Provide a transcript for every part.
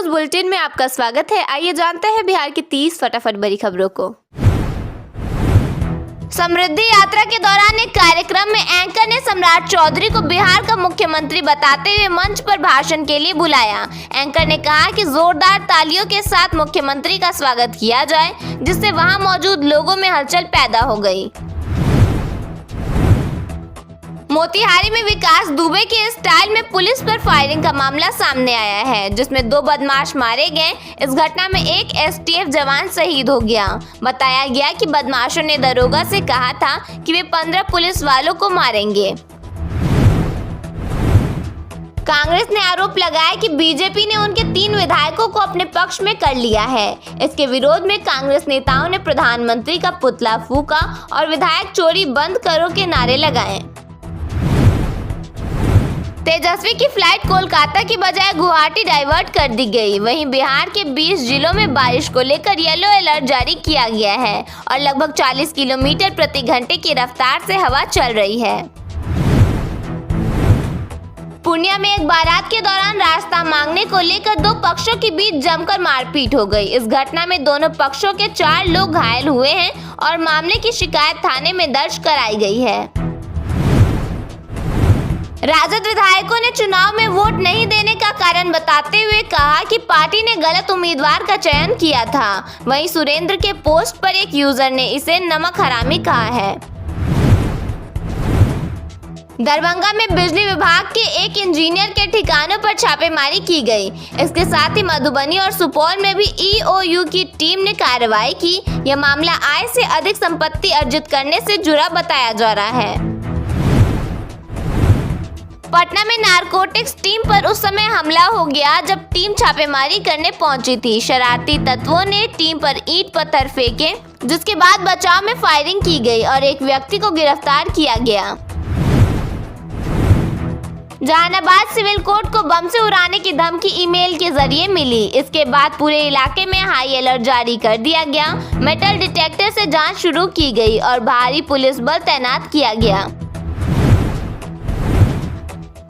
News bulletin में आपका स्वागत है। आइए जानते हैं बिहार की 30 फटाफट बड़ी खबरों को। समृद्धि यात्रा के दौरान एक कार्यक्रम में एंकर ने सम्राट चौधरी को बिहार का मुख्यमंत्री बताते हुए मंच पर भाषण के लिए बुलाया। एंकर ने कहा कि जोरदार तालियों के साथ मुख्यमंत्री का स्वागत किया जाए, जिससे वहां मौजूद लोगों में हलचल पैदा हो गई। मोतिहारी में विकास दुबे के स्टाइल में पुलिस पर फायरिंग का मामला सामने आया है, जिसमें 2 बदमाश मारे गए। इस घटना में एक एसटीएफ जवान शहीद हो गया। बताया गया कि बदमाशों ने दरोगा से कहा था कि वे 15 पुलिस वालों को मारेंगे। कांग्रेस ने आरोप लगाया कि बीजेपी ने उनके 3 विधायकों को अपने पक्ष में कर लिया है। इसके विरोध में कांग्रेस नेताओं ने प्रधानमंत्री का पुतला फूंका और विधायक चोरी बंद करो के नारे लगाए। तेजस्वी की फ्लाइट कोलकाता की बजाय गुवाहाटी डाइवर्ट कर दी गई। वहीं बिहार के 20 जिलों में बारिश को लेकर येलो अलर्ट जारी किया गया है और लगभग 40 किलोमीटर प्रति घंटे की रफ्तार से हवा चल रही है। पूर्णिया में एक बारात के दौरान रास्ता मांगने को लेकर 2 पक्षों के बीच जमकर मारपीट हो गई। इस घटना में दोनों पक्षों के 4 लोग घायल हुए हैं और मामले की शिकायत थाने में दर्ज कराई गई है। राजद विधायकों ने चुनाव में वोट नहीं देने का कारण बताते हुए कहा कि पार्टी ने गलत उम्मीदवार का चयन किया था। वहीं सुरेंद्र के पोस्ट पर एक यूजर ने इसे नमक हरामी कहा है। दरभंगा में बिजली विभाग के एक इंजीनियर के ठिकानों पर छापेमारी की गई। इसके साथ ही मधुबनी और सुपौल में भी ईओयू की टीम ने कार्रवाई की। यह मामला आय से अधिक संपत्ति अर्जित करने से जुड़ा बताया जा रहा है। पटना में नारकोटिक्स टीम पर उस समय हमला हो गया जब टीम छापेमारी करने पहुंची थी। शरारती तत्वों ने टीम पर ईंट पत्थर फेंके, जिसके बाद बचाव में फायरिंग की गई और एक व्यक्ति को गिरफ्तार किया गया। जहानाबाद सिविल कोर्ट को बम से उड़ाने की धमकी ईमेल के जरिए मिली। इसके बाद पूरे इलाके में हाई अलर्ट जारी कर दिया गया। मेटल डिटेक्टर से जांच शुरू की गई और भारी पुलिस बल तैनात किया गया।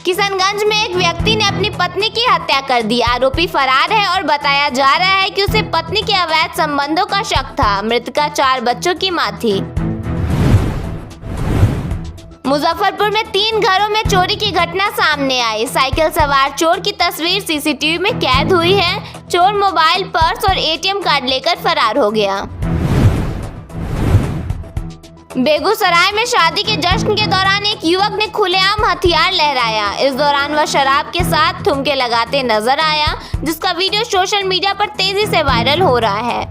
किशनगंज में एक व्यक्ति ने अपनी पत्नी की हत्या कर दी। आरोपी फरार है और बताया जा रहा है कि उसे पत्नी के अवैध संबंधों का शक था। मृतका 4 बच्चों की मां थी। मुजफ्फरपुर में 3 घरों में चोरी की घटना सामने आई। साइकिल सवार चोर की तस्वीर सीसीटीवी में कैद हुई है। चोर मोबाइल, पर्स और एटीएम कार्ड लेकर फरार हो गया। बेगूसराय में शादी के जश्न के दौरान एक युवक ने खुलेआम हथियार लहराया। इस दौरान वह शराब के साथ ठुमके लगाते नजर आया, जिसका वीडियो सोशल मीडिया पर तेजी से वायरल हो रहा है।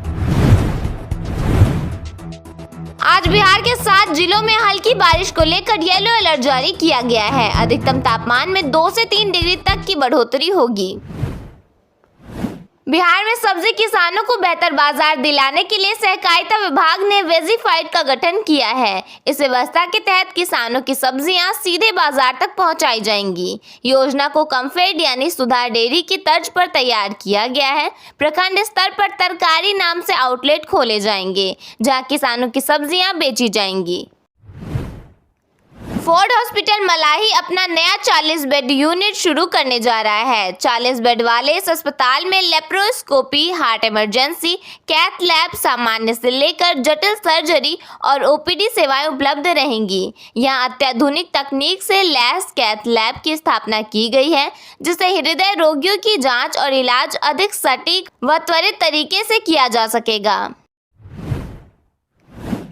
आज बिहार के 7 जिलों में हल्की बारिश को लेकर येलो अलर्ट जारी किया गया है। अधिकतम तापमान में 2 से 3 डिग्री तक की बढ़ोतरी होगी। बिहार में सब्जी किसानों को बेहतर बाजार दिलाने के लिए सहकारिता विभाग ने वेजीफाइड का गठन किया है। इस व्यवस्था के तहत किसानों की सब्जियां सीधे बाजार तक पहुंचाई जाएंगी। योजना को कम्फेड यानी सुधा डेयरी की तर्ज पर तैयार किया गया है। प्रखंड स्तर पर तरकारी नाम से आउटलेट खोले जाएंगे, जहां किसानों की सब्जियां बेची जाएंगी। फोर्ड हॉस्पिटल मलाही अपना नया 40 बेड यूनिट शुरू करने जा रहा है। 40 बेड वाले इस अस्पताल में laparoscopy, heart emergency, cath lab, सामान्य से लेकर जटिल सर्जरी और ओपीडी सेवाएं उपलब्ध रहेंगी। यहां अत्याधुनिक तकनीक से लैस कैथ लैब की स्थापना की गई है, जिससे हृदय रोगियों की जांच और इलाज अधिक सटीक व त्वरित तरीके से किया जा सकेगा।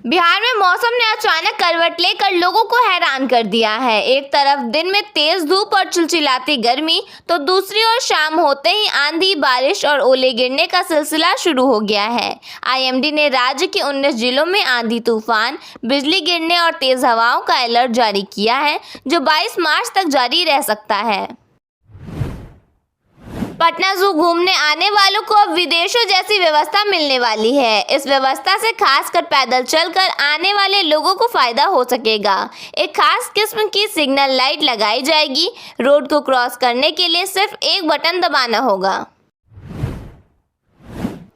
बिहार में मौसम ने अचानक करवट लेकर लोगों को हैरान कर दिया है। एक तरफ दिन में तेज धूप और चिलचिलाती गर्मी, तो दूसरी ओर शाम होते ही आंधी, बारिश और ओले गिरने का सिलसिला शुरू हो गया है। आईएमडी ने राज्य के 19 जिलों में आंधी, तूफान, बिजली गिरने और तेज हवाओं का अलर्ट जारी किया है, जो 22 मार्च तक जारी रह सकता है। पटना जू घूमने आने वालों को अब विदेशों जैसी व्यवस्था मिलने वाली है। इस व्यवस्था से खासकर पैदल चलकर आने वाले लोगों को फायदा हो सकेगा। एक खास किस्म की सिग्नल लाइट लगाई जाएगी। रोड को क्रॉस करने के लिए सिर्फ एक बटन दबाना होगा।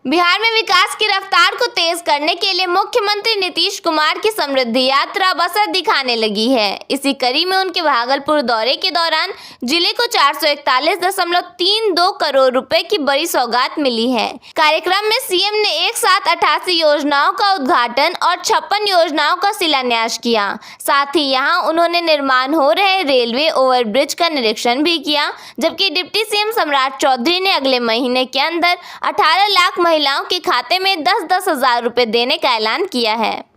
बिहार में विकास की रफ्तार को तेज करने के लिए मुख्यमंत्री नीतीश कुमार की समृद्धि यात्रा अब असर दिखाने लगी है। इसी कड़ी में उनके भागलपुर दौरे के दौरान जिले को 441.32 करोड़ रुपए की बड़ी सौगात मिली है। कार्यक्रम में सीएम ने एक साथ 88 योजनाओं का उद्घाटन और 56 योजनाओं का शिलान्यास किया। साथ ही यहां उन्होंने निर्माण हो रहे रेलवे ओवरब्रिज का निरीक्षण भी किया, जबकि डिप्टी सीएम सम्राट चौधरी ने अगले महीने के अंदर 18 लाख महिलाओं के खाते में 10-10 हजार रुपए देने का ऐलान किया है।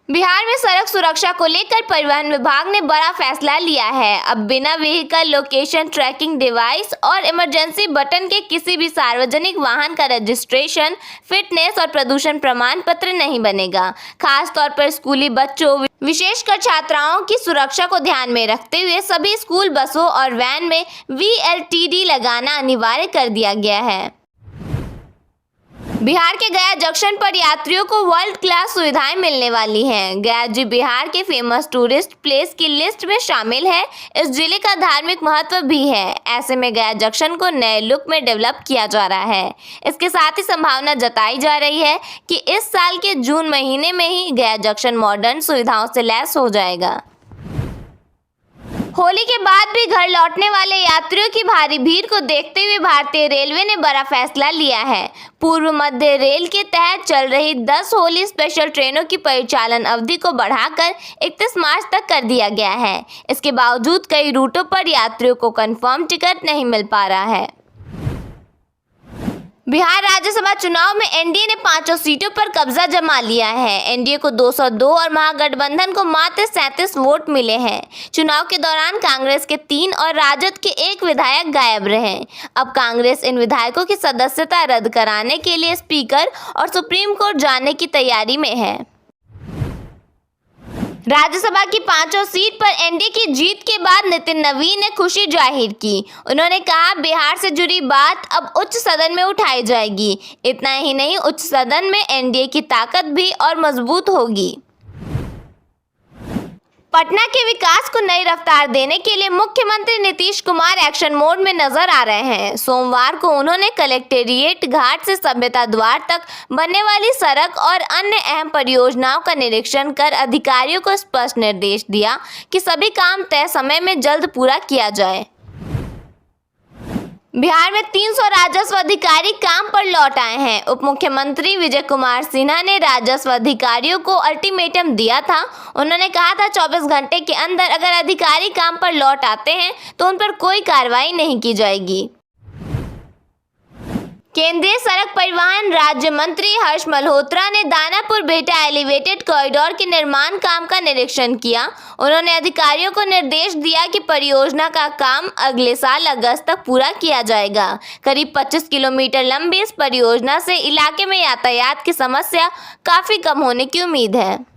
बिहार में सड़क सुरक्षा को लेकर परिवहन विभाग ने बड़ा फैसला लिया है। अब बिना व्हीकल लोकेशन ट्रैकिंग डिवाइस और इमरजेंसी बटन के किसी भी सार्वजनिक वाहन का रजिस्ट्रेशन, फिटनेस और प्रदूषण प्रमाण पत्र नहीं बनेगा। खास तौर पर स्कूली बच्चों, विशेषकर छात्राओं की सुरक्षा को ध्यान में रखते हुए सभी स्कूल बसों और वैन में VLTD लगाना अनिवार्य कर दिया गया है। बिहार के गया जंक्शन पर यात्रियों को वर्ल्ड क्लास सुविधाएं मिलने वाली हैं। गया जी बिहार के फेमस टूरिस्ट प्लेस की लिस्ट में शामिल है। इस जिले का धार्मिक महत्व भी है। ऐसे में गया जंक्शन को नए लुक में डेवलप किया जा रहा है। इसके साथ ही संभावना जताई जा रही है कि इस साल के जून महीने में ही गया जंक्शन मॉडर्न सुविधाओं से लैस हो जाएगा। होली के बाद भी घर लौटने वाले यात्रियों की भारी भीड़ को देखते हुए भारतीय रेलवे ने बड़ा फैसला लिया है। पूर्व मध्य रेल के तहत चल रही 10 होली स्पेशल ट्रेनों की परिचालन अवधि को बढ़ाकर 31 मार्च तक कर दिया गया है। इसके बावजूद कई रूटों पर यात्रियों को कंफर्म टिकट नहीं मिल पा रहा है। बिहार राज्यसभा चुनाव में एनडीए ने 5 सीटों पर कब्जा जमा लिया है। एनडीए को 202 और महागठबंधन को मात्र 37 वोट मिले हैं। चुनाव के दौरान कांग्रेस के 3 और राजद के 1 विधायक गायब रहे। अब कांग्रेस इन विधायकों की सदस्यता रद्द कराने के लिए स्पीकर और सुप्रीम कोर्ट जाने की तैयारी में है। राज्यसभा की 5 सीट पर एनडीए की जीत के बाद नितिन नवीन ने खुशी जाहिर की। उन्होंने कहा, बिहार से जुड़ी बात अब उच्च सदन में उठाई जाएगी। इतना ही नहीं, उच्च सदन में एनडीए की ताकत भी और मजबूत होगी। पटना के विकास को नई रफ्तार देने के लिए मुख्यमंत्री नीतीश कुमार एक्शन मोड में नजर आ रहे हैं। सोमवार को उन्होंने कलेक्टेरिएट घाट से सभ्यता द्वार तक बनने वाली सड़क और अन्य अहम परियोजनाओं का निरीक्षण कर अधिकारियों को स्पष्ट निर्देश दिया कि सभी काम तय समय में जल्द पूरा किया जाए। बिहार में 300 राजस्व अधिकारी काम पर लौट आए हैं। उप मुख्यमंत्री विजय कुमार सिन्हा ने राजस्व अधिकारियों को अल्टीमेटम दिया था। उन्होंने कहा था 24 घंटे के अंदर अगर अधिकारी काम पर लौट आते हैं तो उन पर कोई कार्रवाई नहीं की जाएगी। केंद्रीय सड़क परिवहन राज्य मंत्री हर्ष मल्होत्रा ने दानापुर बेटा एलिवेटेड कॉरिडोर के निर्माण काम का निरीक्षण किया। उन्होंने अधिकारियों को निर्देश दिया कि परियोजना का काम अगले साल अगस्त तक पूरा किया जाएगा। करीब 25 किलोमीटर लंबी इस परियोजना से इलाके में यातायात की समस्या काफी कम होने की उम्मीद है।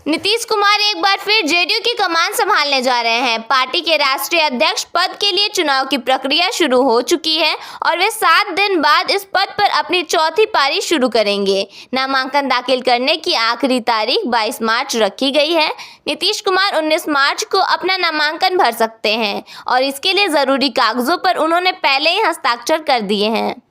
नीतीश कुमार एक बार फिर जेडीयू की कमान संभालने जा रहे हैं। पार्टी के राष्ट्रीय अध्यक्ष पद के लिए चुनाव की प्रक्रिया शुरू हो चुकी है और वे 7 दिन बाद इस पद पर अपनी चौथी पारी शुरू करेंगे। नामांकन दाखिल करने की आखिरी तारीख 22 मार्च रखी गई है। नीतीश कुमार 19 मार्च को अपना नामांकन भर सकते हैं और इसके लिए जरूरी कागजों पर उन्होंने पहले ही हस्ताक्षर कर दिए हैं।